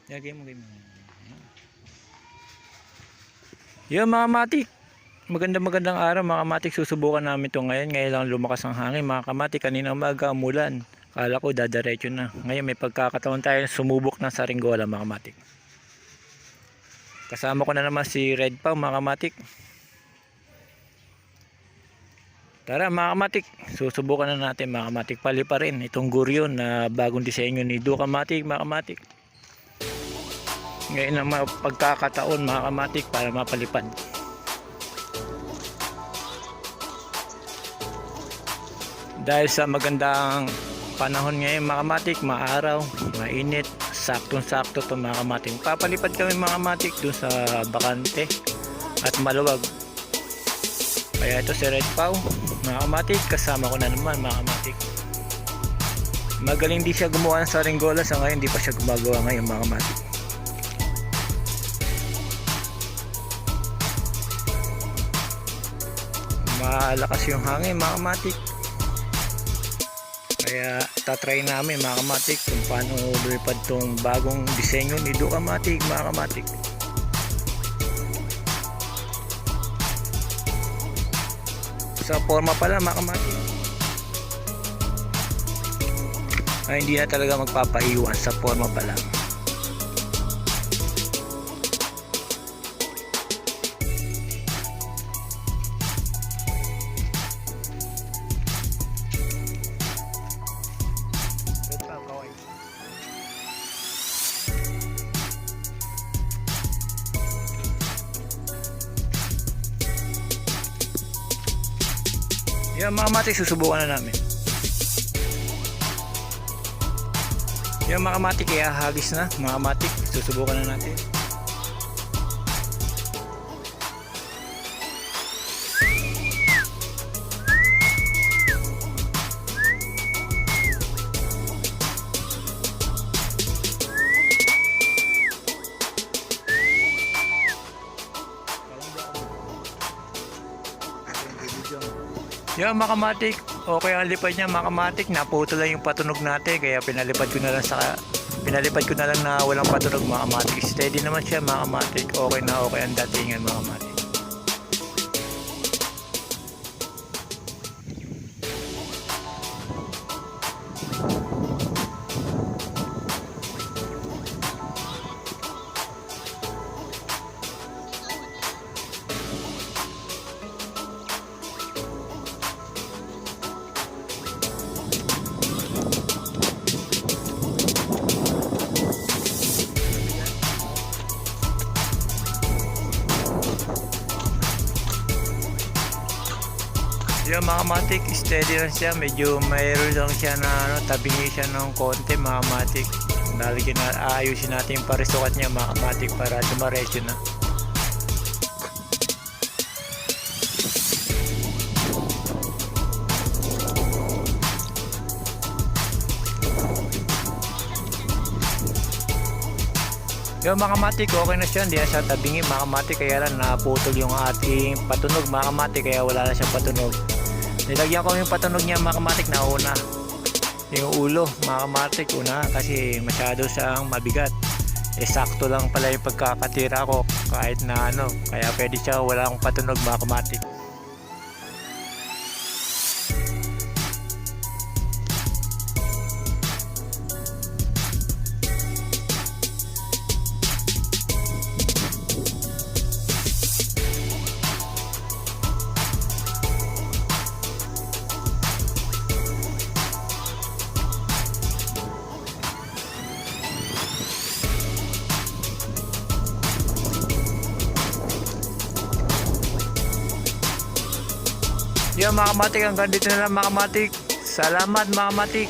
Lagay mo, game mo. Yan mga kamatik. Magandang araw mga kamatik. Susubukan namin ito ngayon. Ngayon lang lumakas ang hangin mga kamatik. Kanina umaga umulan. Kala ko dadaretso na. Ngayon may pagkakataon tayo sumubok ng saringgola mga kamatik. Kasama ko na naman si Red Pau mga kamatik. Tara mga kamatik, susubukan na natin mga kamatik. Pali pa rin itong Gurion na bagong disenyo ni Ducamatic mga kamatik. Ngayon ang pagkakataon mga kamatik para mapalipad. Dahil sa magandang panahon ngayon mga kamatik, maaraw, mainit, saktong-sakto ito mga kamatik. Papalipad kami mga kamatik dun sa bakante at maluwag. Kaya ito si Red Pau mga kamatik, kasama ko na naman mga kamatik. Magaling di siya gumawa ng saringgola, sa ngayon di pa siya gumagawa ngayon mga kamatik. Malakas yung hangin mga kamatik. Kaya tatry namin mga kamatik kung paano lumipad tong bagong disenyo ni Ducamatic mga kamatik. Sa forma pala mga kamatik ay hindi na talaga magpapaiwan, sa forma pala. Yan mga kamatik, susubukan na namin. Yan mga kamatik, kaya hagis na mga kamatik, susubukan na natin. Yan mga kamatik, okay ang lipad niya mga kamatik. Naputo lang yung patunog natin, kaya pinalipad ko na lang na walang patunog mga kamatik. Steady naman siya mga kamatik. Okay na okay ang datingan mga kamatik. Yung mga kamatik, steady lang siya. Medyo mayroon lang siya na tabingi siya ng konti mga kamatik. Aayusin natin yung parisukat niya mga kamatik para dumaretso na. Yung mga kamatik, okay na siya. Hindi na siya tabingi mga kamatik. Kaya lang naputol yung ating patunog mga kamatik. Kaya wala na siyang patunog. Nilagyan ko yung patunog niya mga kamatik na una. Yung ulo mga kamatik una kasi masyado siyang mabigat. Sakto lang pala yung pagkakatira ko kahit na ano. Kaya pwede siya wala akong patunog mga kamatik. Yan mga kamatik, hanggang dito na lang mga kamatik. Salamat mga kamatik.